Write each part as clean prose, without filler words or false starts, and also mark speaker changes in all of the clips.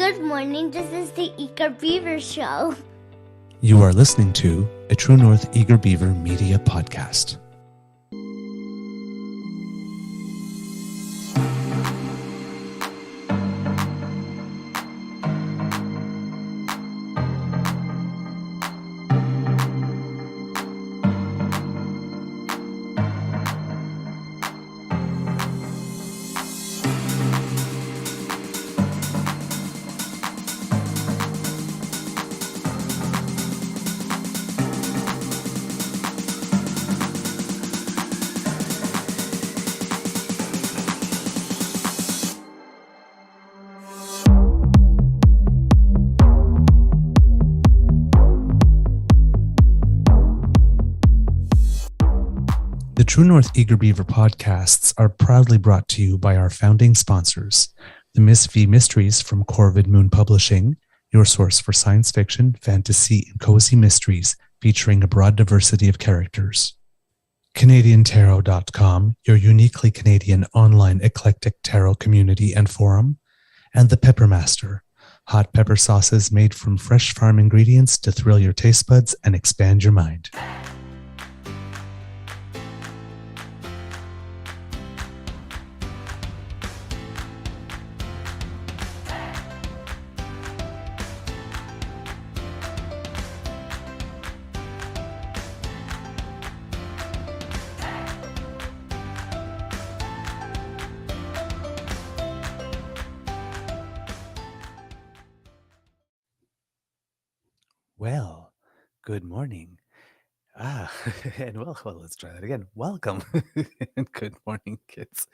Speaker 1: Good morning. This is the Eager Beaver Show.
Speaker 2: You are listening to a True North Eager Beaver Media Podcast. The True North Eager Beaver podcasts are proudly brought to you by our founding sponsors, the Miss V Mysteries from Corvid Moon Publishing, your source for science fiction, fantasy, and cozy mysteries featuring a broad diversity of characters. CanadianTarot.com, your uniquely Canadian online eclectic tarot community and forum, and The Peppermaster, hot pepper sauces made from fresh farm ingredients to thrill your taste buds and expand your mind. Well, good morning. And let's try that again. Welcome and good morning, kids.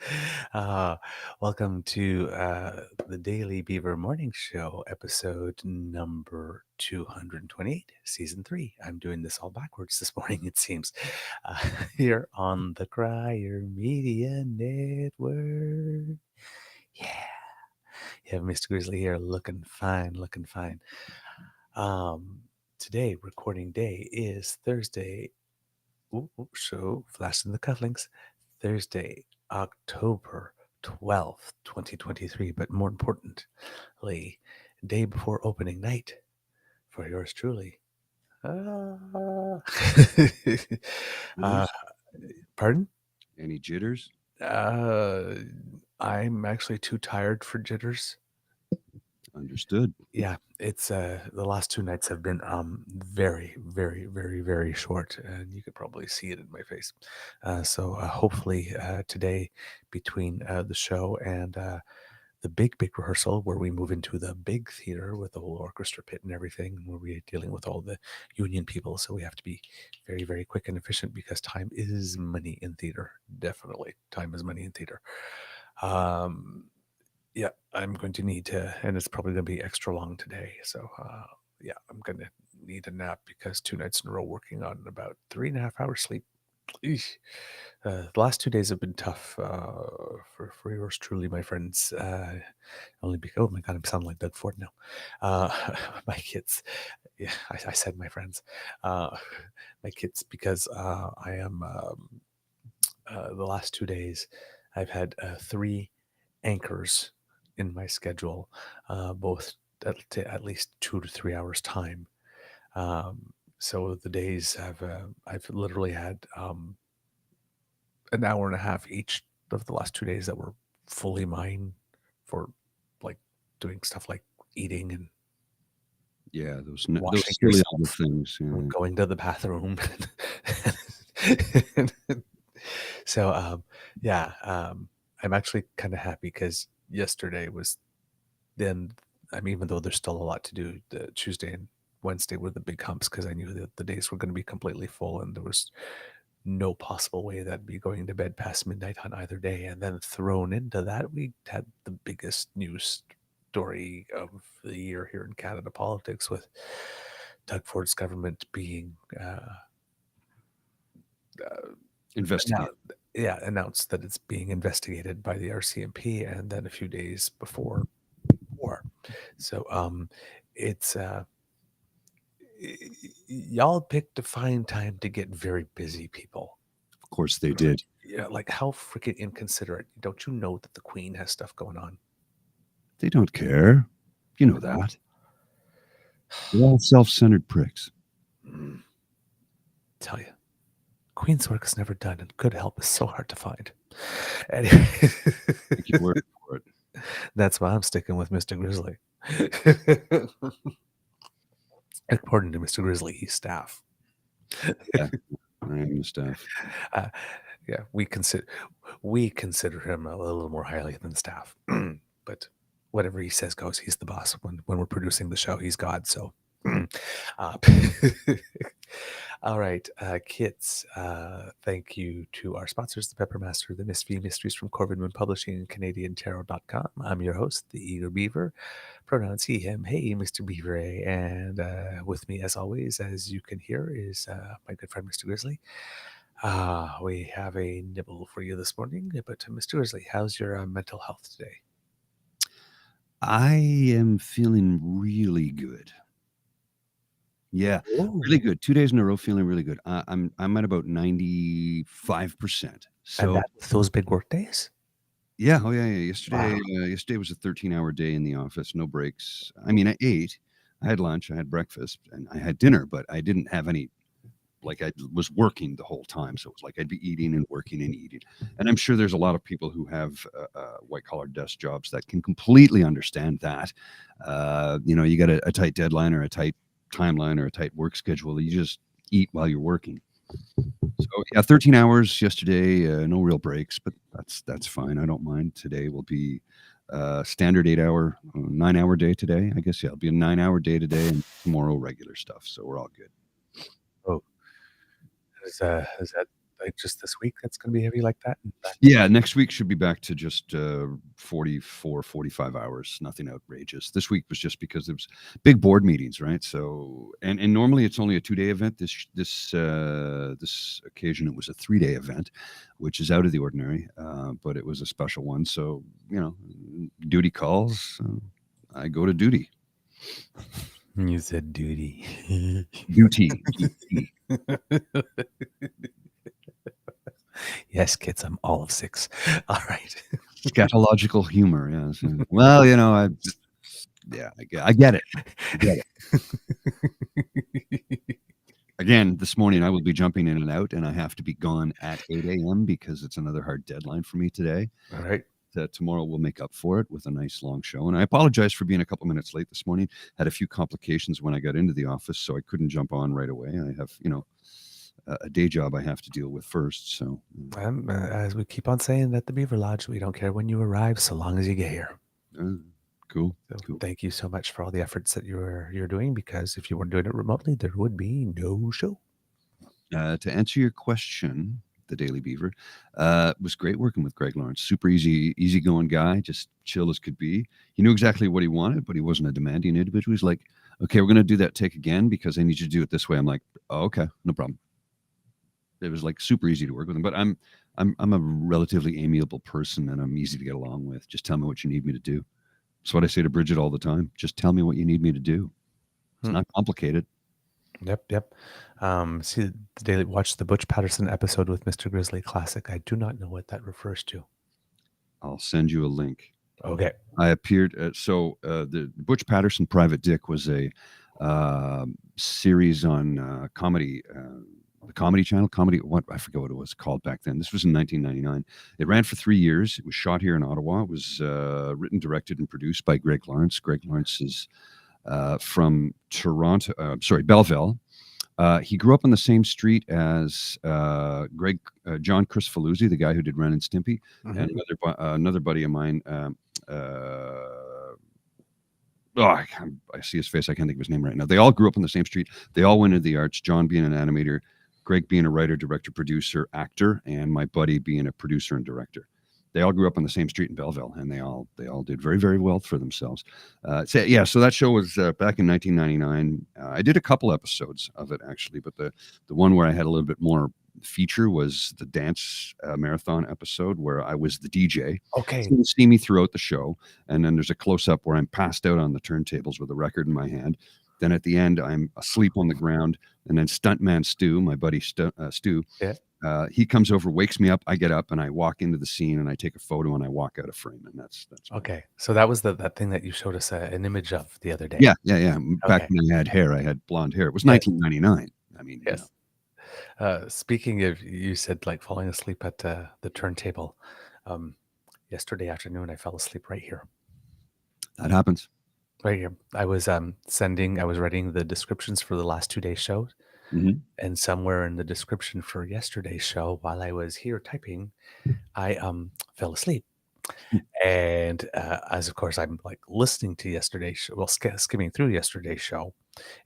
Speaker 2: Welcome to the Daily Beaver Morning Show, episode number 228, season 3. I'm doing this all backwards this morning, it seems, here on the Crier Media Network. Yeah. You have Mr. Grizzly here looking fine. Today, recording day is Thursday. So flash in the cufflinks. Thursday, October 12th, 2023. But more importantly, day before opening night for yours truly. Pardon?
Speaker 3: Any jitters?
Speaker 2: I'm actually too tired for jitters.
Speaker 3: Understood.
Speaker 2: Yeah, it's the last 2 nights have been very, very, very, very short, and you could probably see it in my face. So hopefully today, between the show and the big rehearsal, where we move into the big theater with the whole orchestra pit and everything, where we're dealing with all the union people, so we have to be very, very quick and efficient because time is money in theater. Definitely, time is money in theater. Yeah, I'm going to need to, and it's probably going to be extra long today. So, yeah, I'm going to need a nap because 2 nights in a row working on about 3.5 hours sleep. Eesh. The last 2 days have been tough for yours truly, my friends. Only because, oh my God, I'm sounding like Doug Ford now. My kids, yeah, I said my friends. My kids, because I am, the last 2 days, I've had 3 anchors in my schedule, both at least 2 to 3 hours time. So the days have I've literally had an hour and a half each of the last 2 days that were fully mine for like doing stuff like eating and
Speaker 3: those
Speaker 2: washing
Speaker 3: silly
Speaker 2: yourself,
Speaker 3: little things.
Speaker 2: or going to the bathroom. So I'm actually kind of happy because yesterday was then, even though there's still a lot to do, the Tuesday and Wednesday were the big humps because I knew that the days were going to be completely full and there was no possible way that I'd be going to bed past midnight on either day. And then thrown into that, we had the biggest news story of the year here in Canada politics, with Doug Ford's government being
Speaker 3: Investigate.
Speaker 2: announced that it's being investigated by the RCMP, and then a few days before war. So it's y'all picked a fine time to get very busy, people.
Speaker 3: Of course they did.
Speaker 2: Yeah, like how freaking inconsiderate. Don't you know that the Queen has stuff going on?
Speaker 3: They don't care. You know that. They're all self-centered pricks.
Speaker 2: Tell you, Queen's work is never done, and good help is so hard to find. Anyway,
Speaker 3: Take your word for it.
Speaker 2: that's why I'm sticking with Mr. Grizzly. According to Mr. Grizzly, he's staff.
Speaker 3: Yeah, I am the staff.
Speaker 2: Yeah, we consider him a little more highly than staff. But whatever he says goes. He's the boss. When we're producing the show, he's God. So, all right, kids. Thank you to our sponsors, the Peppermaster, the Miss V Mysteries from Corvin Moon Publishing, and CanadianTarot.com. I'm your host, the Eager Beaver. Pronouns he, him. Hey, Mr. Beaver. And with me, as always, as you can hear, is my good friend, Mr. Grizzly. We have a nibble for you this morning. But Mr. Grizzly, how's your mental health today?
Speaker 3: I am feeling really good. Yeah, really good. 2 days in a row, feeling really good. I'm at about 95%. So
Speaker 2: And that's those big work days?
Speaker 3: yeah, oh yeah. Yesterday,
Speaker 2: Wow.
Speaker 3: yesterday was a 13-hour day in the office, no breaks. I mean, I ate, I had lunch, I had breakfast, and I had dinner, but I didn't have any. Like I was working the whole time, so it was like I'd be eating and working and eating. And I'm sure there's a lot of people who have white-collar desk jobs that can completely understand that. You got a tight deadline or a tight timeline or a tight work schedule. You just eat while you're working. So yeah, 13 hours yesterday, no real breaks, but that's fine. I don't mind. Today will be standard 8-hour, 9-hour day today. I guess, yeah, it'll be a 9-hour day today, and tomorrow regular stuff. So we're all good.
Speaker 2: Oh, is that like just this week that's going to be heavy like that?
Speaker 3: Yeah, next week should be back to just 44, 45 hours. Nothing outrageous. This week was just because it was big board meetings, right? So, and normally it's only a 2-day event. This occasion it was a 3-day event, which is out of the ordinary. But it was a special one. So, duty calls. I go to duty.
Speaker 2: You said duty.
Speaker 3: Duty.
Speaker 2: Yes, kids, I'm all of 6. All right.
Speaker 3: Scatological humor. Yeah. Well, I get it. Again, this morning I will be jumping in and out, and I have to be gone at 8 a.m. because it's another hard deadline for me today.
Speaker 2: All right.
Speaker 3: Tomorrow we'll make up for it with a nice long show. And I apologize for being a couple minutes late this morning. Had a few complications when I got into the office, so I couldn't jump on right away. I have, a day job I have to deal with first. So,
Speaker 2: as we keep on saying at the Beaver Lodge, we don't care when you arrive, so long as you get here.
Speaker 3: Cool.
Speaker 2: So thank you so much for all the efforts that you're doing, because if you weren't doing it remotely, there would be no show.
Speaker 3: To answer your question, the Daily Beaver, it was great working with Greg Lawrence. Super easygoing guy, just chill as could be. He knew exactly what he wanted, but he wasn't a demanding individual. He's like, okay, we're going to do that take again because I need you to do it this way. I'm like, oh, okay, no problem. It was like super easy to work with him, but I'm a relatively amiable person and I'm easy to get along with. Just tell me what you need me to do. That's what I say to Bridget all the time. Just tell me what you need me to do. It's not complicated.
Speaker 2: Yep. Watch the Butch Patterson episode with Mr. Grizzly Classic. I do not know what that refers to.
Speaker 3: I'll send you a link.
Speaker 2: Okay.
Speaker 3: I appeared. The Butch Patterson Private Dick was a series on comedy. The Comedy Channel, I forget what it was called back then. This was in 1999. It ran for 3 years. It was shot here in Ottawa. It was written, directed, and produced by Greg Lawrence. Greg Lawrence is from Belleville. He grew up on the same street as John Chrisfaluzzi, the guy who did Ren and Stimpy, and another buddy of mine. I see his face. I can't think of his name right now. They all grew up on the same street. They all went into the arts. John being an animator, Greg being a writer, director, producer, actor, and my buddy being a producer and director. They all grew up on the same street in Belleville, and they all did very, very well for themselves. So that show was back in 1999. I did a couple episodes of it actually, but the one where I had a little bit more feature was the dance marathon episode where I was the DJ.
Speaker 2: Okay.
Speaker 3: So you can see me throughout the show, and then there's a close-up where I'm passed out on the turntables with a record in my hand. Then at the end, I'm asleep on the ground, and then Stuntman Stu, my buddy Stu, He comes over, wakes me up. I get up and I walk into the scene and I take a photo and I walk out of frame. And that's
Speaker 2: Okay. So that was that thing that you showed us an image of the other day.
Speaker 3: yeah. Back
Speaker 2: Okay.
Speaker 3: when I had hair, I had blonde hair. It was
Speaker 2: Yes.
Speaker 3: 1999. I mean, you know.
Speaker 2: Yes. Speaking of, you said like falling asleep at the turntable. Yesterday afternoon, I fell asleep right here.
Speaker 3: That happens.
Speaker 2: Right here. I was writing the descriptions for the last 2 days' shows.
Speaker 3: Mhm.
Speaker 2: And somewhere in the description for yesterday's show, while I was here typing, I fell asleep. And as of course I'm like listening to yesterday's show, well, skimming through yesterday's show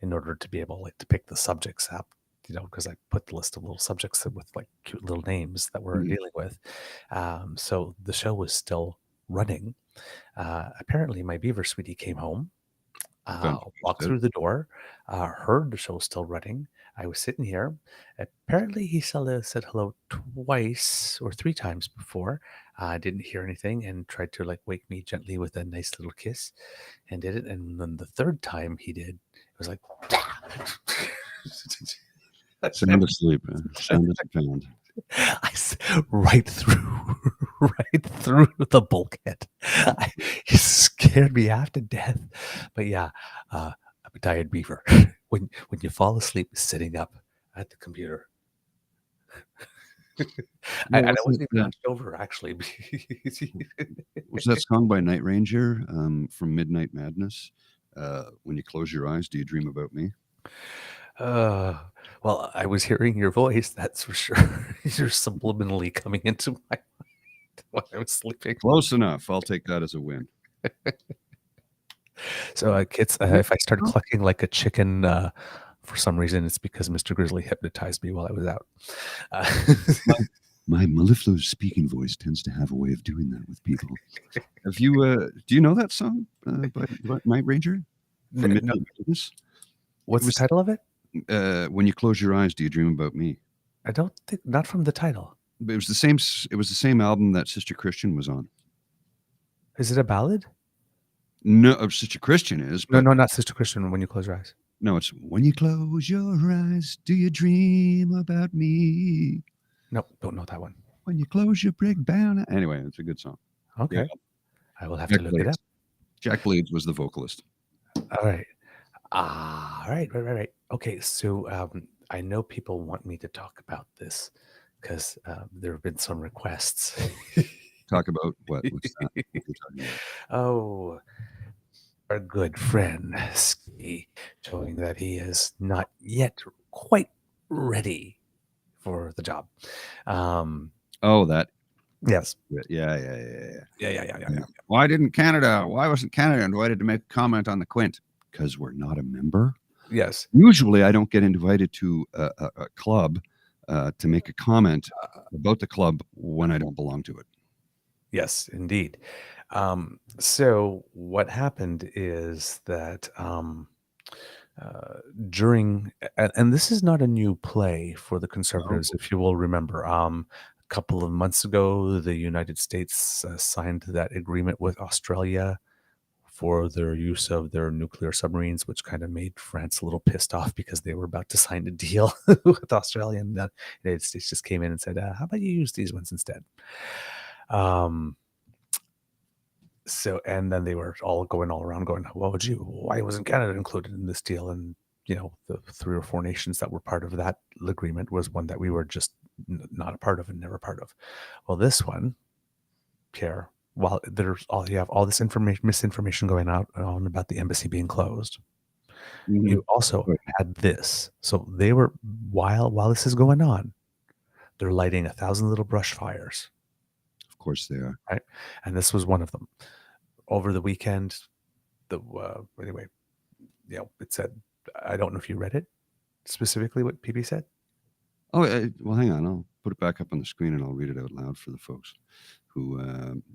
Speaker 2: in order to be able like to pick the subjects up, because I put the list of little subjects with like cute little names that we're
Speaker 3: Mhm.
Speaker 2: dealing with. So the show was still running. Apparently my beaver sweetie came home, walked
Speaker 3: Fantastic.
Speaker 2: through the door, heard the show still running. I was sitting here. Apparently, he said hello twice or 3 times before. I didn't hear anything and tried to like wake me gently with a nice little kiss, and did it. And then the third time he did, it was like,
Speaker 3: Sound asleep. Sound asleep.
Speaker 2: right through, right through the bulkhead. He scared me half to death. But yeah, I'm a tired beaver. When you fall asleep sitting up at the computer, and I wasn't even hunched over actually.
Speaker 3: Was that song by Night Ranger from Midnight Madness? When you close your eyes, do you dream about me?
Speaker 2: Well, I was hearing your voice, that's for sure. You're subliminally coming into my mind while I was sleeping.
Speaker 3: Close enough. I'll take that as a win.
Speaker 2: So, kids, if I start clucking like a chicken, for some reason, it's because Mr. Grizzly hypnotized me while I was out.
Speaker 3: My mellifluous speaking voice tends to have a way of doing that with people. Have you? Do you know that song by Night Ranger? From Midnight Madness?
Speaker 2: What's the title of it?
Speaker 3: When you close your eyes, do you dream about me?
Speaker 2: I don't think, not from the title.
Speaker 3: But it was the same. It was the same album that Sister Christian was on.
Speaker 2: Is it a ballad?
Speaker 3: No, Sister Christian is.
Speaker 2: No, not Sister Christian. When you close your eyes.
Speaker 3: No, it's when you close your eyes, do you dream about me?
Speaker 2: Nope, don't know that one.
Speaker 3: When you close your brick down. Anyway, it's a good song.
Speaker 2: Okay,
Speaker 3: Yeah.
Speaker 2: I will have to look it up.
Speaker 3: Jack Blades was the vocalist.
Speaker 2: All right. Right. Okay, so I know people want me to talk about this because there have been some requests.
Speaker 3: Talk about what? What's that? What you're talking about?
Speaker 2: Oh, our good friend Ski showing that he is not yet quite ready for the job.
Speaker 3: Oh, that.
Speaker 2: Yes.
Speaker 3: Yeah. Why wasn't Canada invited to make a comment on the Quint? Because we're not a member.
Speaker 2: Yes.
Speaker 3: Usually I don't get invited to a club to make a comment about the club when I don't belong to it.
Speaker 2: Yes, indeed. So what happened is that during, and this is not a new play for the Conservatives, if you will remember. A couple of months ago, the United States signed that agreement with Australia for their use of their nuclear submarines, which kind of made France a little pissed off because they were about to sign a deal with Australia, and the United States just came in and said, how about you use these ones instead? So, and then they were all around going, why wasn't Canada included in this deal? And, the 3 or 4 nations that were part of that agreement was one that we were just not a part of and never part of. Well, this one, Pierre, while you have all this misinformation going on about the embassy being closed, you also had this. So they were, while this is going on, they're lighting 1,000 little brush fires.
Speaker 3: Of course they are.
Speaker 2: Right. And this was one of them. Over the weekend, anyway, it said, I don't know if you read it, specifically what PB said.
Speaker 3: Oh, well, hang on. I'll put it back up on the screen and I'll read it out loud for the folks who,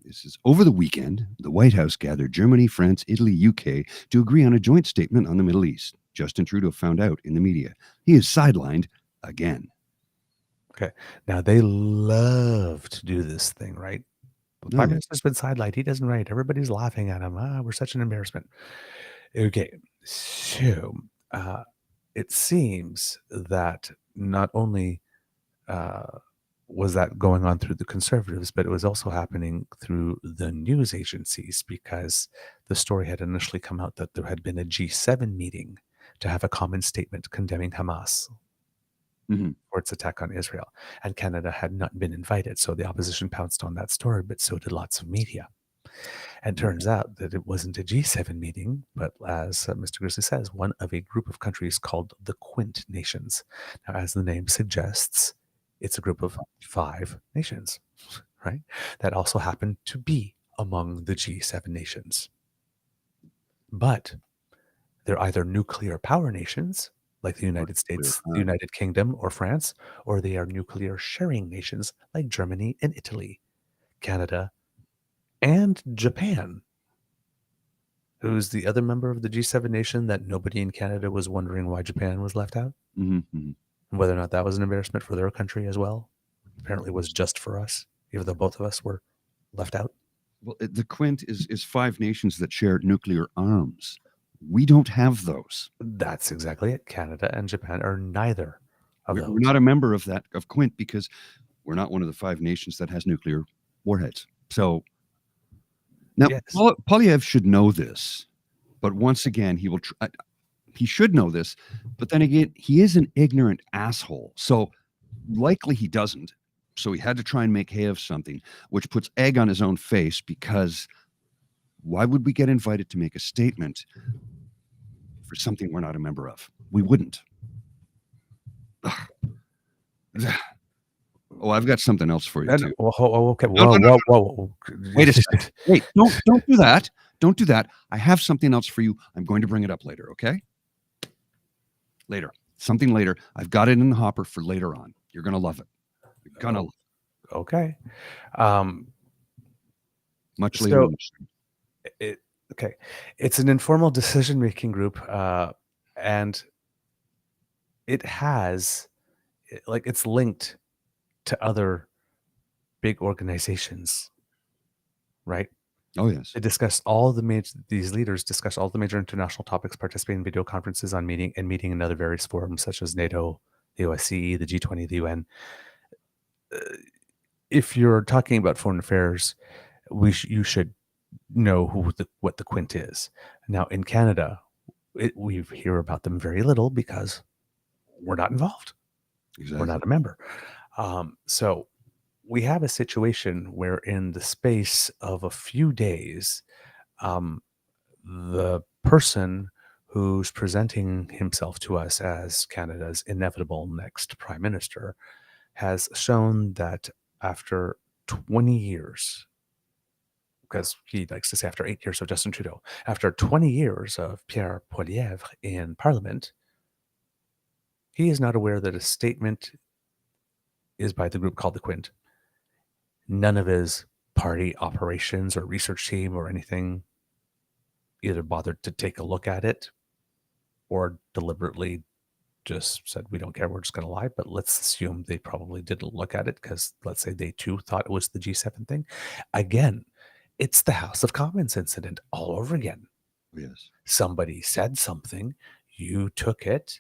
Speaker 3: it says, over the weekend, the White House gathered Germany, France, Italy, UK to agree on a joint statement on the Middle East. Justin Trudeau found out in the media. He is sidelined again.
Speaker 2: Okay. Now, they love to do this thing, right? The Prime Minister's been sidelined. He doesn't write. Everybody's laughing at him. We're such an embarrassment. Okay. So, it seems that not only was that going on through the Conservatives, but it was also happening through the news agencies, because the story had initially come out that there had been a G7 meeting to have a common statement condemning Hamas for its attack on Israel, and Canada had not been invited. So the opposition pounced on that story, but so did lots of media. And turns out that it wasn't a G7 meeting, but as Mr. Grizzly says, one of a group of countries called the Quint Nations. Now, as the name suggests, it's a group of 5 nations, right? That also happen to be among the G7 nations. But they're either nuclear power nations, like the United States, the United Kingdom, or France, or they are nuclear sharing nations like Germany and Italy, Canada, and Japan. Who's the other member of the G7 nation that nobody in Canada was wondering why Japan was left out? And whether or not that was an embarrassment for their country as well. Apparently was just for us, even though both of us were left out.
Speaker 3: Well, the Quint is 5 nations that share nuclear arms. We don't have those.
Speaker 2: That's exactly it. Canada and Japan are neither of those.
Speaker 3: We're not a member of Quint because we're not one of the 5 nations that has nuclear warheads. So now
Speaker 2: Yes.
Speaker 3: Polyev should know this, but once again, he should know this, but then again, he is an ignorant asshole. So likely he doesn't. So he had to try and make hay of something, which puts egg on his own face, because why would we get invited to make a statement for something we're not a member of? We wouldn't. Oh, I've got something else for you too.
Speaker 2: Okay.
Speaker 3: No.
Speaker 2: Whoa.
Speaker 3: Wait a second. Wait, don't do that. Don't do that. I have something else for you. I'm going to bring it up later, okay? Later. Something later. I've got it in the hopper for later on. You're going to love it. You're going to love it.
Speaker 2: Okay.
Speaker 3: Much later.
Speaker 2: Okay. It's an informal decision-making group, and it's linked to other big organizations, right?
Speaker 3: Oh, yes.
Speaker 2: These leaders discuss all the major international topics, participate in video conferences on meeting in other various forums such as NATO, the OSCE, the G20, the UN. If you're talking about foreign affairs, you should know what the Quint is. Now, in Canada, we hear about them very little because we're not involved.
Speaker 3: Exactly.
Speaker 2: We're not a member. So we have a situation where in the space of a few days, the person who's presenting himself to us as Canada's inevitable next prime minister has shown that after 20 years, because he likes to say after 8 years of Justin Trudeau, after 20 years of Pierre Poilievre in Parliament, he is not aware that a statement is by the group called the Quint. None of his party operations or research team or anything either bothered to take a look at it or deliberately just said, we don't care, we're just going to lie. But let's assume they probably didn't look at it because let's say they too thought it was the G7 thing. Again, it's the House of Commons incident all over again.
Speaker 3: Yes.
Speaker 2: Somebody said something, you took it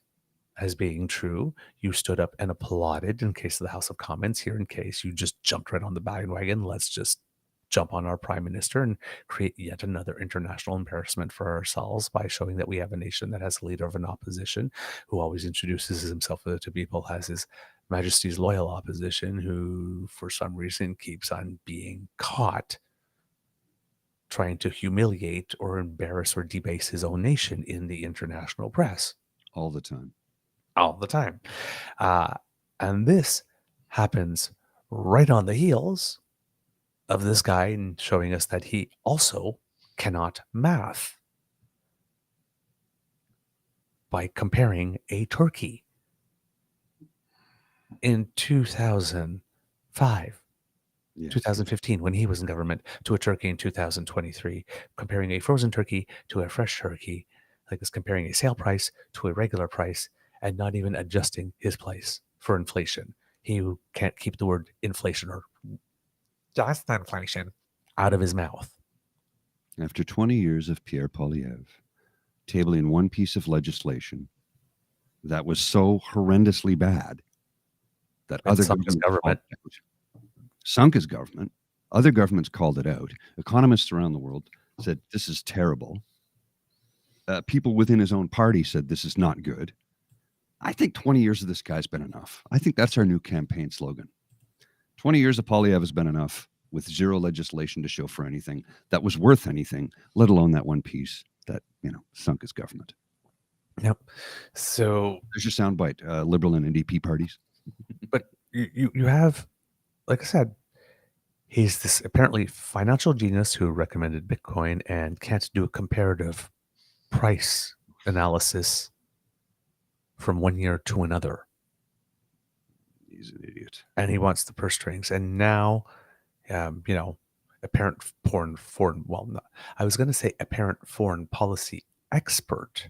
Speaker 2: as being true, you stood up and applauded in case of the House of Commons. Here in case you just jumped right on the bandwagon, let's just jump on our prime minister and create yet another international embarrassment for ourselves by showing that we have a nation that has a leader of an opposition who always introduces himself to people as His Majesty's loyal opposition, who for some reason keeps on being caught trying to humiliate or embarrass or debase his own nation in the international press.
Speaker 3: All the time.
Speaker 2: And this happens right on the heels of this guy showing us that he also cannot math by comparing a turkey in 2005,
Speaker 3: Yes.
Speaker 2: 2015, when he was in government, to a turkey in 2023, comparing a frozen turkey to a fresh turkey, like it's comparing a sale price to a regular price, and not even adjusting his price for inflation. He can't keep the word inflation or just inflation out of his mouth.
Speaker 3: After 20 years of Pierre Poilievre tabling one piece of legislation that was so horrendously bad that
Speaker 2: And
Speaker 3: other
Speaker 2: sunk as
Speaker 3: governments called
Speaker 2: government.
Speaker 3: it out. Sunk as government. Other governments called it out. Economists around the world said this is terrible. People within his own party said this is not good. I think 20 years of this guy's been enough. I think that's our new campaign slogan. 20 years of Poilievre has been enough, with zero legislation to show for anything that was worth anything, let alone that one piece that, sunk his government.
Speaker 2: Yep. So
Speaker 3: there's your soundbite, Liberal and NDP parties.
Speaker 2: But you have, like I said, he's this apparently financial genius who recommended Bitcoin and can't do a comparative price analysis from one year to another.
Speaker 3: He's an idiot.
Speaker 2: And he wants the purse strings. And now, apparent I was going to say apparent foreign policy expert,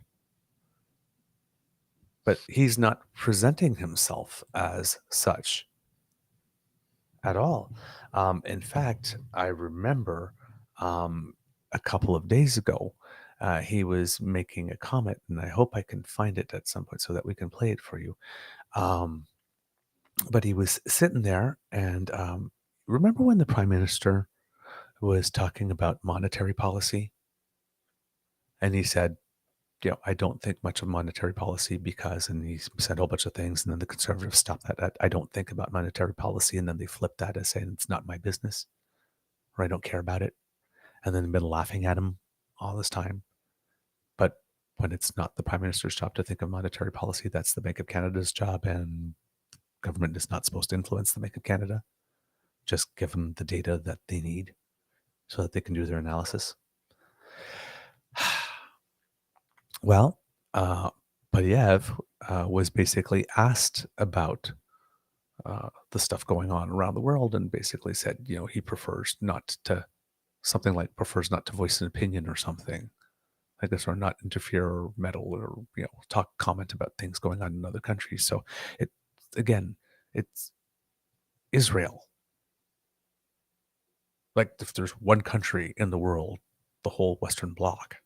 Speaker 2: but he's not presenting himself as such at all. In fact, I remember a couple of days ago, he was making a comment, and I hope I can find it at some point so that we can play it for you. But he was sitting there, and remember when the Prime Minister was talking about monetary policy? And he said, I don't think much of monetary policy because, and he said a whole bunch of things, and then the Conservatives stopped that at, I don't think about monetary policy, and then they flipped that as saying it's not my business, or I don't care about it. And then they've been laughing at him all this time. But when it's not the Prime Minister's job to think of monetary policy, that's the Bank of Canada's job, and government is not supposed to influence the Bank of Canada. Just give them the data that they need so that they can do their analysis. Well, Poilievre was basically asked about the stuff going on around the world, and basically said, he prefers not to voice an opinion or something like this, or not interfere or meddle or comment about things going on in other countries. So it's Israel. Like, if there's one country in the world, the whole Western Bloc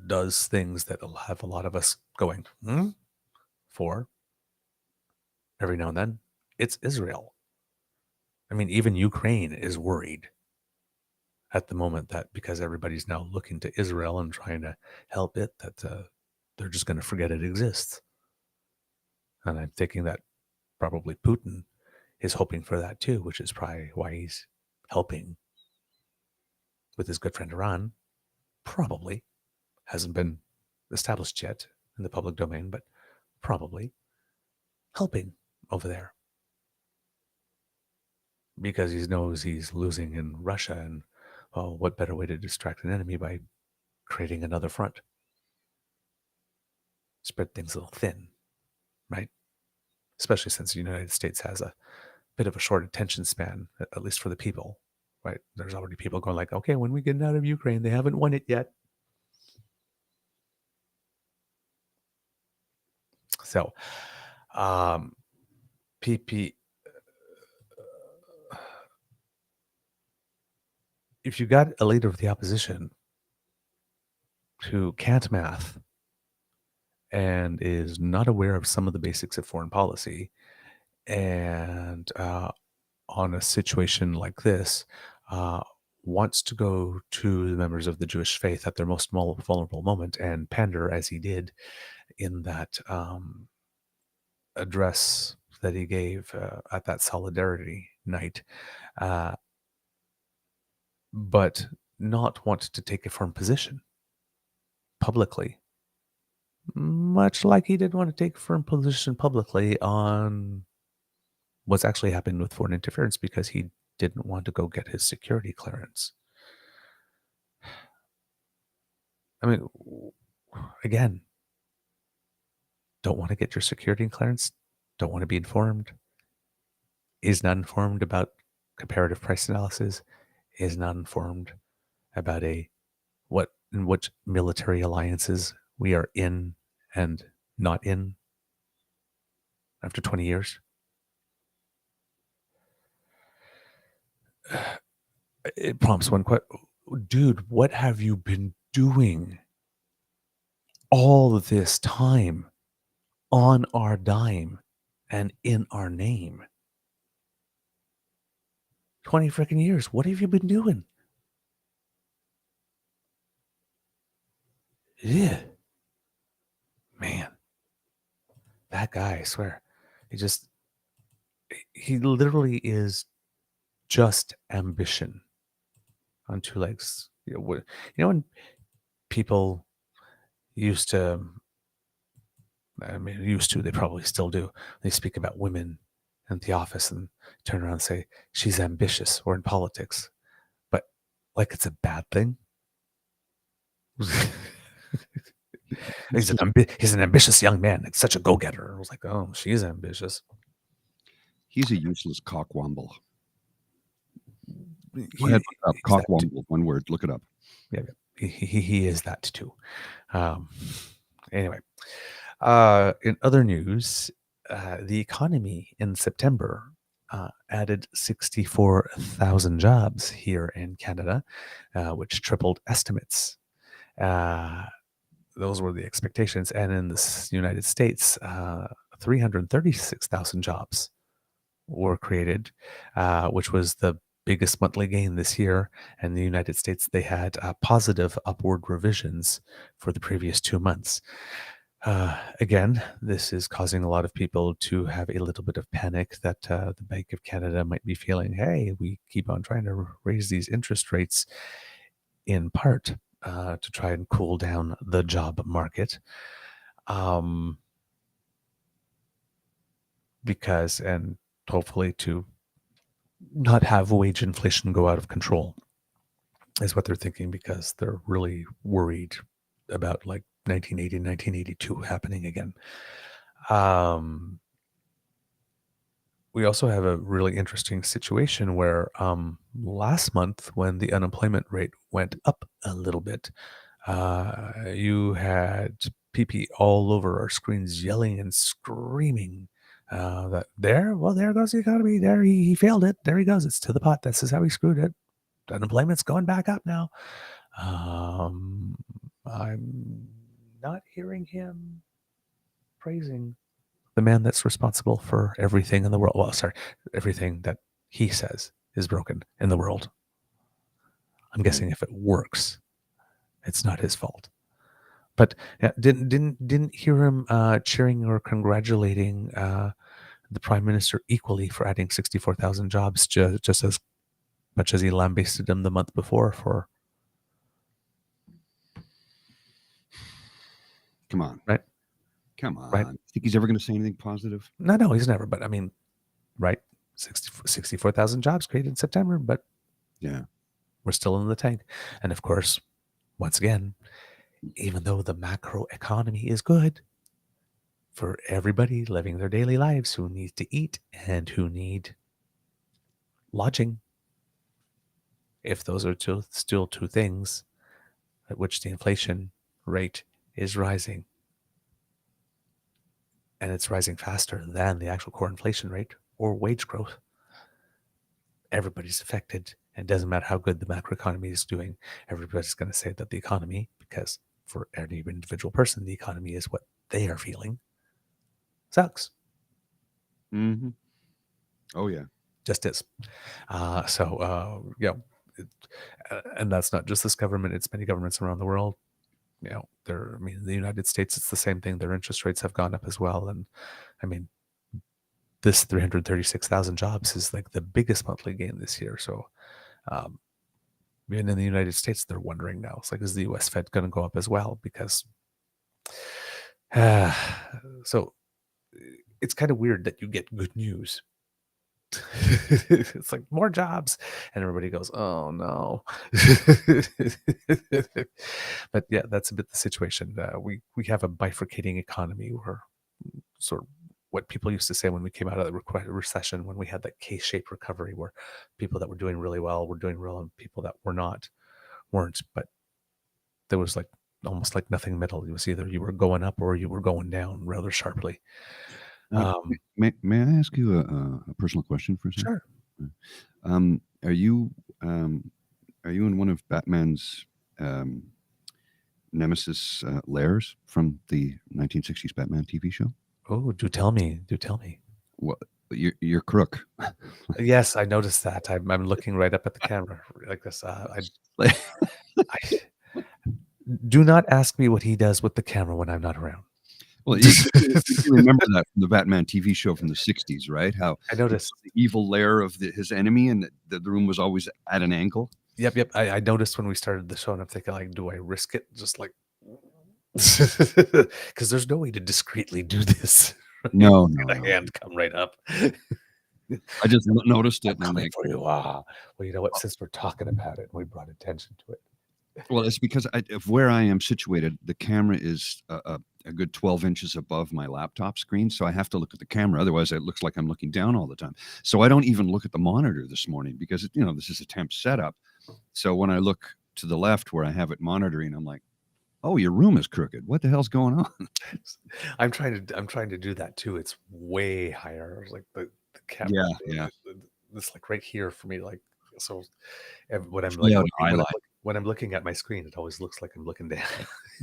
Speaker 2: does things that will have a lot of us going, for every now and then, it's Israel. I mean, even Ukraine is worried at the moment that because everybody's now looking to Israel and trying to help it, that they're just going to forget it exists. And I'm thinking that probably Putin is hoping for that too, which is probably why he's helping with his good friend Iran. Probably hasn't been established yet in the public domain, but probably helping over there because he knows he's losing in Russia, and what better way to distract an enemy by creating another front? Spread things a little thin, right? Especially since the United States has a bit of a short attention span, at least for the people, right? There's already people going like, okay, when we get out of Ukraine, they haven't won it yet. So, PP, if you got a leader of the opposition who can't math and is not aware of some of the basics of foreign policy, and on a situation like this, wants to go to the members of the Jewish faith at their most vulnerable moment and pander as he did in that address that he gave at that solidarity night, but not want to take a firm position publicly, much like he didn't want to take a firm position publicly on what's actually happening with foreign interference because he didn't want to go get his security clearance. I mean, again, don't want to get your security clearance, don't want to be informed, is not informed about comparative price analysis, is not informed about which military alliances we are in and not in after 20 years. It prompts one question. Dude, what have you been doing all this time? on our dime and in our name. 20 freaking years. What have you been doing? Yeah. Man, that guy, I swear. He literally is just ambition on two legs. When people used to, they probably still do. They speak about women in the office and turn around and say, she's ambitious, or in politics. But like it's a bad thing. He's an ambitious young man. It's such a go-getter. I was like, oh, she's ambitious.
Speaker 3: He's a useless cockwomble. Go
Speaker 2: He,
Speaker 3: ahead, look up
Speaker 2: he's that too.
Speaker 3: cockwomble. One word. Look it up.
Speaker 2: Yeah, he is that too. Anyway, in other news, the economy in September added 64,000 jobs here in Canada, which tripled estimates. Those were the expectations. And in the United States, 336,000 jobs were created, which was the biggest monthly gain this year. And in the United States, they had positive upward revisions for the previous 2 months. Again, this is causing a lot of people to have a little bit of panic that the Bank of Canada might be feeling, hey, we keep on trying to raise these interest rates in part to try and cool down the job market. Because, and hopefully to not have wage inflation go out of control is what they're thinking, because they're really worried about like 1980, 1982 happening again. We also have a really interesting situation where last month, when the unemployment rate went up a little bit, you had PP all over our screens yelling and screaming that there goes the economy. There, he failed it. There he goes. It's to the pot. This is how he screwed it. Unemployment's going back up now. I'm not hearing him praising the man that's responsible for everything in the world. Well, sorry, everything that he says is broken in the world. I'm guessing if it works, it's not his fault. But didn't hear him cheering or congratulating the prime minister equally for adding 64,000 jobs, just as much as he lambasted him the month before for.
Speaker 3: Come on.
Speaker 2: Right.
Speaker 3: Come on.
Speaker 2: Right.
Speaker 3: Think he's ever going to say anything positive?
Speaker 2: No, he's never. But I mean, right? 64,000 jobs created in September, but
Speaker 3: yeah,
Speaker 2: we're still in the tank. And of course, once again, even though the macro economy is good for everybody living their daily lives who need to eat and who need lodging, if those are still two things at which the inflation rate is rising, and it's rising faster than the actual core inflation rate or wage growth, everybody's affected. And it doesn't matter how good the macroeconomy is doing, everybody's going to say that the economy, because for any individual person, the economy is what they are feeling, sucks.
Speaker 3: Mm-hmm. Oh, yeah.
Speaker 2: Just is. And that's not just this government, it's many governments around the world. In the United States, it's the same thing. Their interest rates have gone up as well. And I mean, this 336,000 jobs is like the biggest monthly gain this year. So even in the United States, they're wondering now. It's like, is the U.S. Fed going to go up as well? Because so it's kind of weird that you get good news. It's like more jobs, and everybody goes, oh no. But yeah, that's a bit the situation. We have a bifurcating economy, where sort of what people used to say when we came out of the recession, when we had that K-shaped recovery, where people that were doing really well were doing well and people that weren't. But there was like almost like nothing middle. It was either you were going up or you were going down rather sharply.
Speaker 3: May I ask you a personal question for a second?
Speaker 2: Sure.
Speaker 3: Are you in one of Batman's nemesis lairs from the 1960s Batman TV show?
Speaker 2: Oh, do tell me. Do tell me.
Speaker 3: Well, you're crook.
Speaker 2: Yes, I noticed that. I'm looking right up at the camera like this. I do not ask me what he does with the camera when I'm not around.
Speaker 3: Well, you remember that from the Batman TV show from the 60s, right? How
Speaker 2: I
Speaker 3: it
Speaker 2: noticed.
Speaker 3: was the evil lair of his enemy, and the room was always at an angle.
Speaker 2: Yep. I noticed when we started the show, and I'm thinking, like, do I risk it? Just like, because there's no way to discreetly do this. Right?
Speaker 3: No,
Speaker 2: See the hand come right up.
Speaker 3: I just noticed it,
Speaker 2: I'm
Speaker 3: and I'm
Speaker 2: coming
Speaker 3: like,
Speaker 2: for you. Well, you know what? Since we're talking about it, we brought attention to it.
Speaker 3: well, it's because of where I am situated. The camera is a good 12 inches above my laptop screen, so I have to look at the camera. Otherwise, it looks like I'm looking down all the time. So I don't even look at the monitor this morning because this is a temp setup. So when I look to the left where I have it monitoring, I'm like, oh, your room is crooked. What the hell's going on?
Speaker 2: I'm trying to do that too. It's way higher. Like the camera.
Speaker 3: Yeah.
Speaker 2: It's like right here for me. Like, so when I'm
Speaker 3: Lay
Speaker 2: like
Speaker 3: out an eye line.
Speaker 2: when I'm looking at my screen, it always looks like I'm looking down.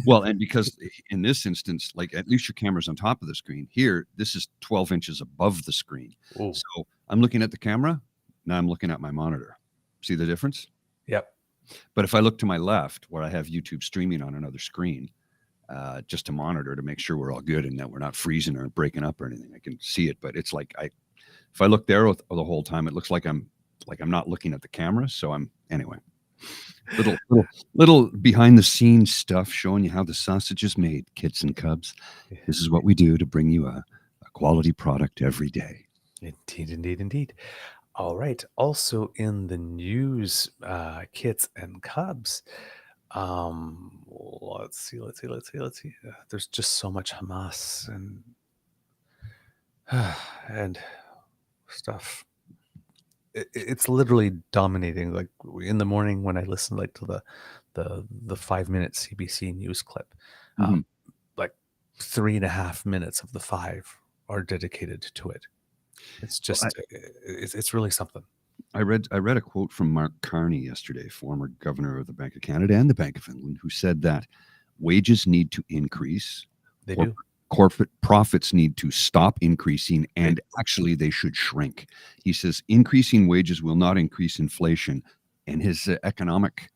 Speaker 3: Well, and because in this instance, like at least your camera's on top of the screen. Here, this is 12 inches above the screen.
Speaker 2: Ooh.
Speaker 3: So I'm looking at the camera. Now I'm looking at my monitor. See the difference?
Speaker 2: Yep.
Speaker 3: But if I look to my left, where I have YouTube streaming on another screen, just to monitor to make sure we're all good and that we're not freezing or breaking up or anything, I can see it. But it's like if I look there the whole time, it looks like I'm not looking at the camera. So anyway. Little behind the scenes stuff showing you how the sausage is made, kids and cubs. This is what we do to bring you a quality product every day.
Speaker 2: Indeed. All right. Also in the news, kids and cubs. Let's see. There's just so much Hamas and stuff. It's literally dominating. Like in the morning when I listen like to the 5-minute CBC news clip, like 3.5 minutes of the 5 are dedicated to it. It's just it's really something.
Speaker 3: I read a quote from Mark Carney yesterday, former governor of the Bank of Canada and the Bank of England, who said that wages need to increase.
Speaker 2: They do.
Speaker 3: Corporate profits need to stop increasing, and actually they should shrink. He says increasing wages will not increase inflation. And his economic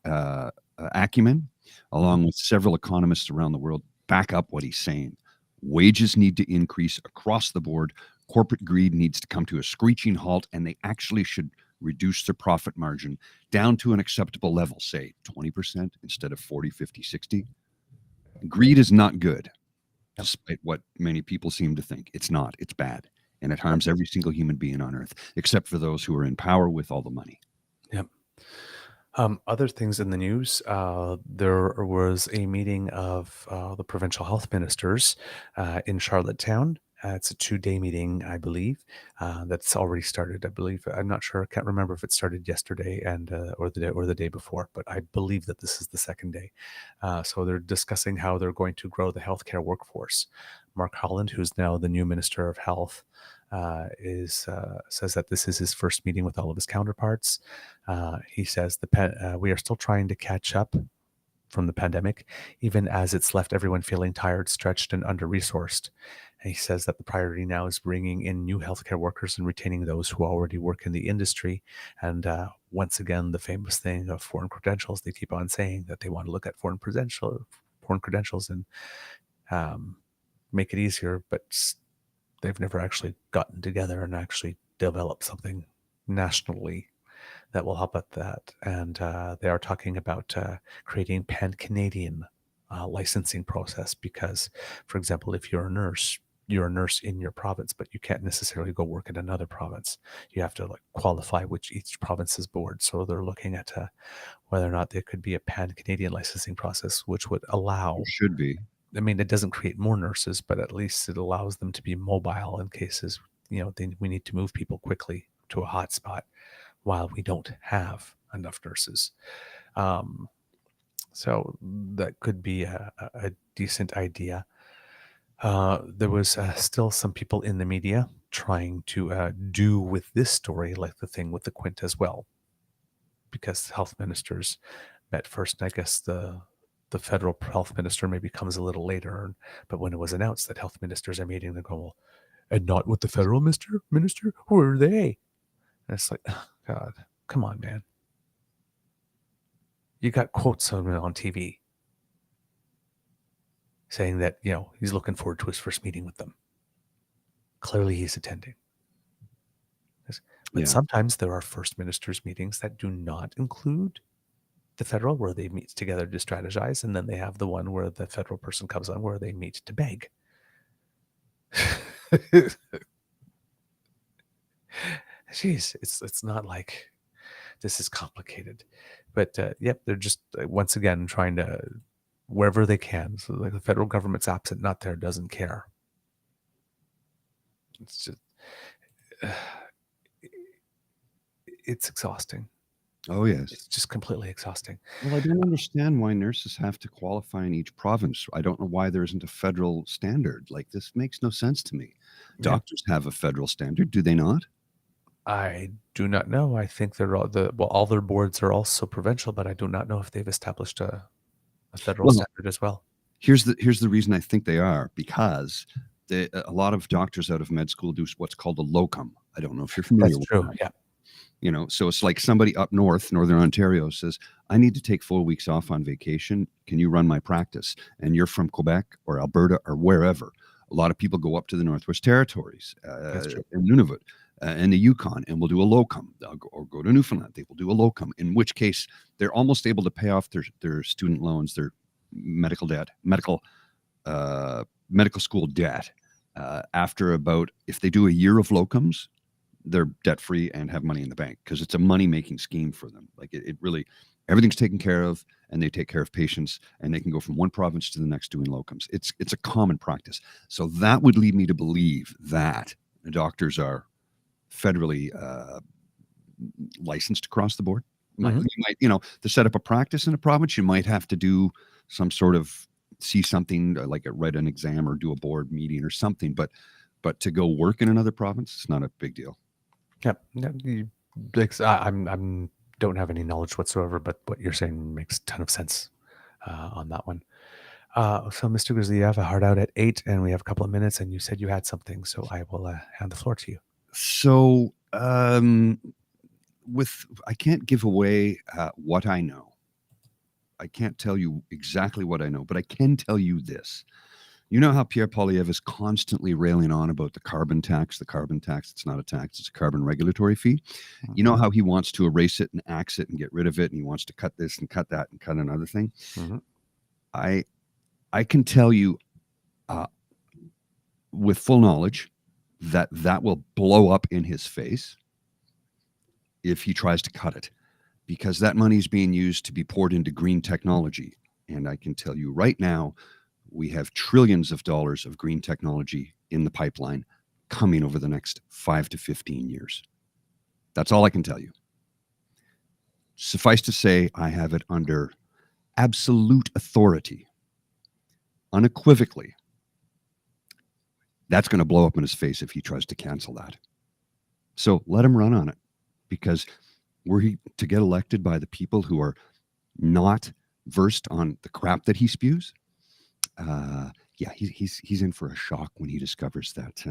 Speaker 3: acumen, along with several economists around the world, back up what he's saying. Wages need to increase across the board. Corporate greed needs to come to a screeching halt, and they actually should reduce their profit margin down to an acceptable level, say 20% instead of 40, 50, 60. Greed is not good. Despite what many people seem to think. It's not. It's bad. And it harms every single human being on earth, except for those who are in power with all the money.
Speaker 2: Yep. Other things in the news, there was a meeting of the provincial health ministers in Charlottetown. It's a 2-day meeting, I believe, that's already started. I believe, I'm not sure, I can't remember if it started yesterday or the day before, but I believe that this is the second day. So they're discussing how they're going to grow the healthcare workforce. Mark Holland, who's now the new Minister of Health, says that this is his first meeting with all of his counterparts. He says we are still trying to catch up from the pandemic, even as it's left everyone feeling tired, stretched, and under-resourced. And he says that the priority now is bringing in new healthcare workers and retaining those who already work in the industry. And once again, the famous thing of foreign credentials, they keep on saying that they want to look at foreign credentials and make it easier, but they've never actually gotten together and actually developed something nationally that will help at that. And they are talking about creating pan-Canadian licensing process because, for example, if you're a nurse in your province, but you can't necessarily go work in another province. You have to qualify which each province's board. So they're looking at whether or not there could be a pan-Canadian licensing process, which would allow.
Speaker 3: It should be.
Speaker 2: I mean, it doesn't create more nurses, but at least it allows them to be mobile in cases, we need to move people quickly to a hot spot while we don't have enough nurses. So that could be a decent idea. There was still some people in the media trying to do with this story like the thing with the Quint as well, because health ministers met first. And I guess the the federal health minister maybe comes a little later, but when it was announced that health ministers are meeting, they go, well, and not with the federal minister? Who are they? And it's like, oh, God, come on, man. You got quotes on TV saying that, he's looking forward to his first meeting with them. Clearly he's attending. But sometimes there are first ministers meetings that do not include the federal, where they meet together to strategize, and then they have the one where the federal person comes on where they meet to beg. Jeez, it's not like this is complicated, but yep, they're just once again trying to wherever they can. So like the federal government's absent, not there, doesn't care. It's just it's exhausting.
Speaker 3: Oh, yes.
Speaker 2: It's just completely exhausting.
Speaker 3: Well, I don't understand why nurses have to qualify in each province. I don't know why there isn't a federal standard. Like, this makes no sense to me.
Speaker 2: Yeah.
Speaker 3: Doctors have a federal standard, do they not?
Speaker 2: I do not know. I think they're all their boards are also provincial, but I do not know if they've established a federal standard as well.
Speaker 3: Here's the reason I think they are, because a lot of doctors out of med school do what's called a locum. I don't know if you're familiar
Speaker 2: That's
Speaker 3: with
Speaker 2: true.
Speaker 3: that.
Speaker 2: Yeah.
Speaker 3: So it's like somebody up north, Northern Ontario, says, I need to take 4 weeks off on vacation. Can you run my practice? And you're from Quebec or Alberta or wherever. A lot of people go up to the Northwest Territories in Nunavut and the Yukon, and will do a locum, or go to Newfoundland. They will do a locum, in which case they're almost able to pay off their student loans, their medical school debt after about, if they do a year of locums, they're debt free and have money in the bank, because it's a money making scheme for them. Like it really, everything's taken care of, and they take care of patients, and they can go from one province to the next doing locums. It's a common practice. So that would lead me to believe that the doctors are federally licensed across the board.
Speaker 2: Mhm.
Speaker 3: You might, to set up a practice in a province, you might have to do some sort of see something like write an exam or do a board meeting or something. But to go work in another province, it's not a big deal.
Speaker 2: Yep. I'm don't have any knowledge whatsoever, but what you're saying makes a ton of sense on that one. So, Mr. Grizzly, you have a hard out at 8, and we have a couple of minutes, and you said you had something, so I will hand the floor to you.
Speaker 3: So, I can't give away what I know. I can't tell you exactly what I know, but I can tell you this. You know how Pierre Poilievre is constantly railing on about the carbon tax? The carbon tax, it's not a tax, it's a carbon regulatory fee. You know how he wants to erase it and axe it and get rid of it, and he wants to cut this and cut that and cut another thing?
Speaker 2: Mm-hmm.
Speaker 3: I can tell you with full knowledge that will blow up in his face if he tries to cut it, because that money is being used to be poured into green technology. And I can tell you right now, we have trillions of dollars of green technology in the pipeline coming over the next 5 to 15 years. That's all I can tell you. Suffice to say, I have it under absolute authority, unequivocally. That's going to blow up in his face if he tries to cancel that. So let him run on it, because were he to get elected by the people who are not versed on the crap that he spews, he's in for a shock when he discovers that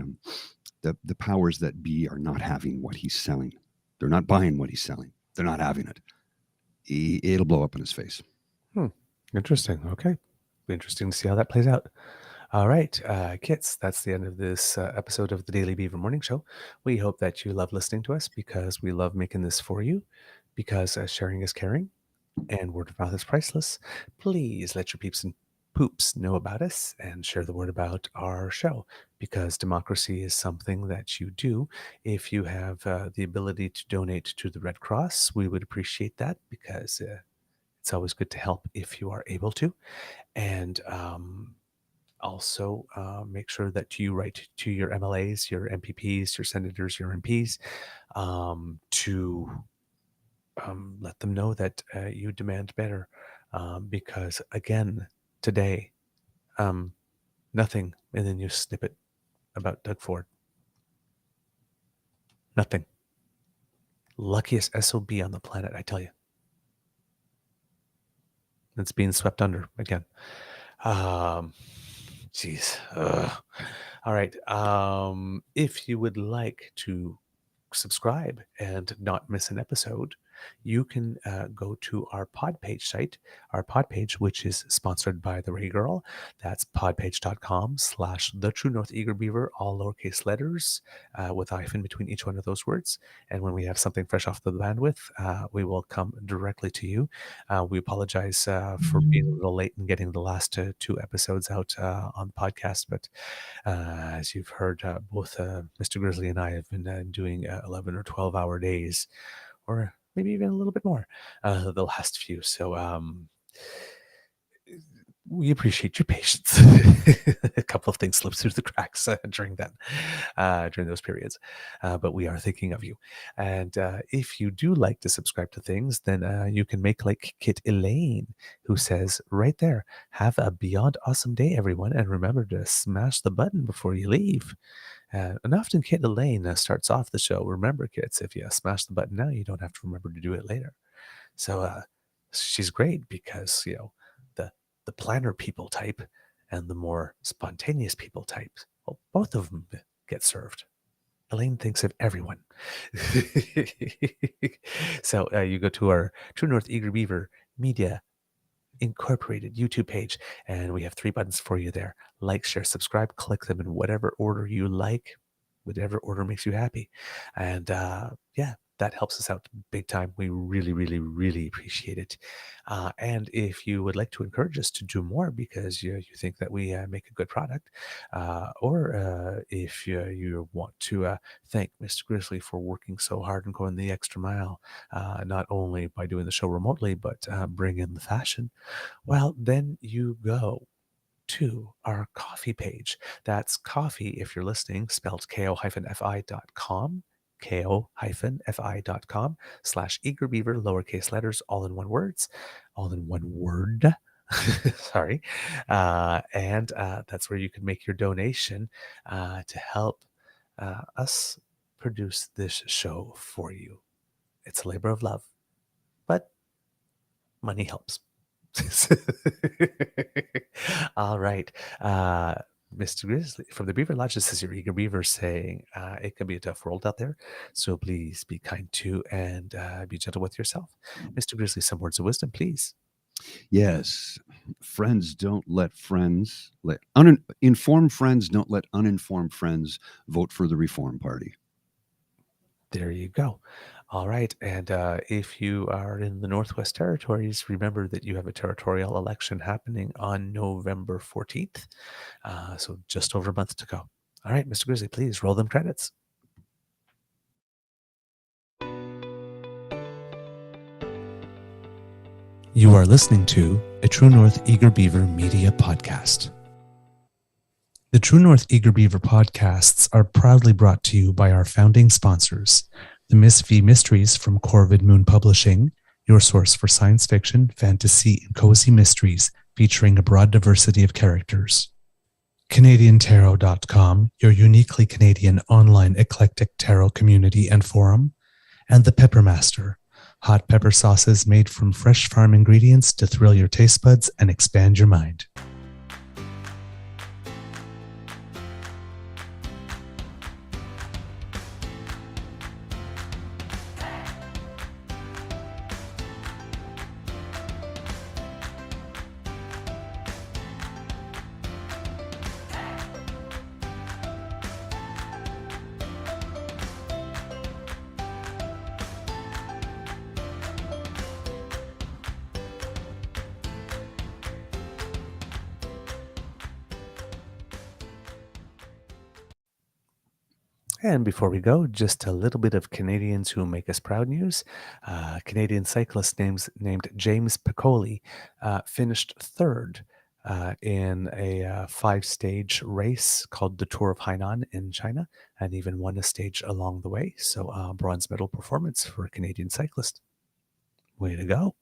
Speaker 3: the powers that be are not having what he's selling. They're not buying what he's selling. They're not having it. It'll blow up in his face.
Speaker 2: Interesting. Okay. Be interesting to see how that plays out. All right, kids, that's the end of this episode of the Daily Beaver Morning Show. We hope that you love listening to us, because we love making this for you, because sharing is caring and word of mouth is priceless. Please let your peeps and poops know about us and share the word about our show, because democracy is something that you do. If you have the ability to donate to the Red Cross, we would appreciate that, because it's always good to help if you are able to. And also, make sure that you write to your MLAs, your MPPs, your senators, your MPs, to let them know that you demand better. Because again, today, nothing in the news snippet about Doug Ford. Nothing. Luckiest SOB on the planet, I tell you. It's being swept under again. Jeez. All right. If you would like to subscribe and not miss an episode, you can go to our Podpage site, our Podpage, which is sponsored by the Ray Girl. That's podpage.com/The True North Eager Beaver, all lowercase letters with a hyphen between each one of those words. And when we have something fresh off the bandwidth, we will come directly to you. We apologize for being a little late in getting the last two episodes out on the podcast, but as you've heard, both Mr. Grizzly and I have been doing 11 or 12-hour days, or maybe even a little bit more the last few. So we appreciate your patience. A couple of things slipped through the cracks during those periods, but we are thinking of you. And if you do like to subscribe to things, then you can make like Kit Elaine, who says right there, "Have a beyond awesome day, everyone, and remember to smash the button before you leave." And often Kit Elaine starts off the show. Remember, kids, if you smash the button now, you don't have to remember to do it later. So she's great because the planner people type and the more spontaneous people type, well, both of them get served. Elaine thinks of everyone. So you go to our True North Eager Beaver Media Incorporated YouTube page, and we have 3 buttons for you there: like, share, subscribe. Click them in whatever order you like, whatever order makes you happy. And that helps us out big time. We really, really, really appreciate it. And if you would like to encourage us to do more because you think that we make a good product, or if you want to thank Mr. Grizzly for working so hard and going the extra mile, not only by doing the show remotely, but bring in the fashion, well, then you go to our coffee page. That's coffee, if you're listening, spelled ko-fi.com, ko-fi.com/eagerbeaver, lowercase letters, all in one word. Sorry. And that's where you can make your donation to help us produce this show for you. It's a labor of love, but money helps. All right. Mr. Grizzly from the Beaver Lodge, this is your Eager Beaver saying it can be a tough world out there, so please be kind to and be gentle with yourself. Mr. Grizzly, some words of wisdom, please.
Speaker 3: Yes, friends don't let informed friends don't let uninformed friends vote for the Reform Party.
Speaker 2: There you go. All right. And if you are in the Northwest Territories, remember that you have a territorial election happening on November 14th. So just over a month to go. All right, Mr. Grizzly, please roll them credits. You are listening to a True North Eager Beaver Media Podcast. The True North Eager Beaver podcasts are proudly brought to you by our founding sponsors, the Miss V Mysteries from Corvid Moon Publishing, your source for science fiction, fantasy, and cozy mysteries featuring a broad diversity of characters. CanadianTarot.com, your uniquely Canadian online eclectic tarot community and forum. And the Peppermaster, hot pepper sauces made from fresh farm ingredients to thrill your taste buds and expand your mind. And before we go, just a little bit of Canadians who make us proud news. Canadian cyclist named James Piccoli finished third in a 5-stage race called the Tour of Hainan in China, and even won a stage along the way. So bronze medal performance for a Canadian cyclist. Way to go.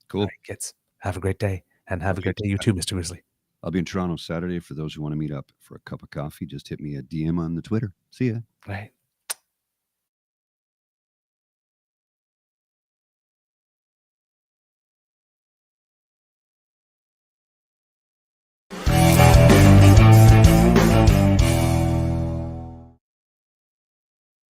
Speaker 3: Cool.
Speaker 2: All right, kids. Have a great day. And have a great day, you too, Mr. Grizzly.
Speaker 3: I'll be in Toronto Saturday. For those who want to meet up for a cup of coffee, just hit me a DM on the Twitter. See ya.
Speaker 2: Right.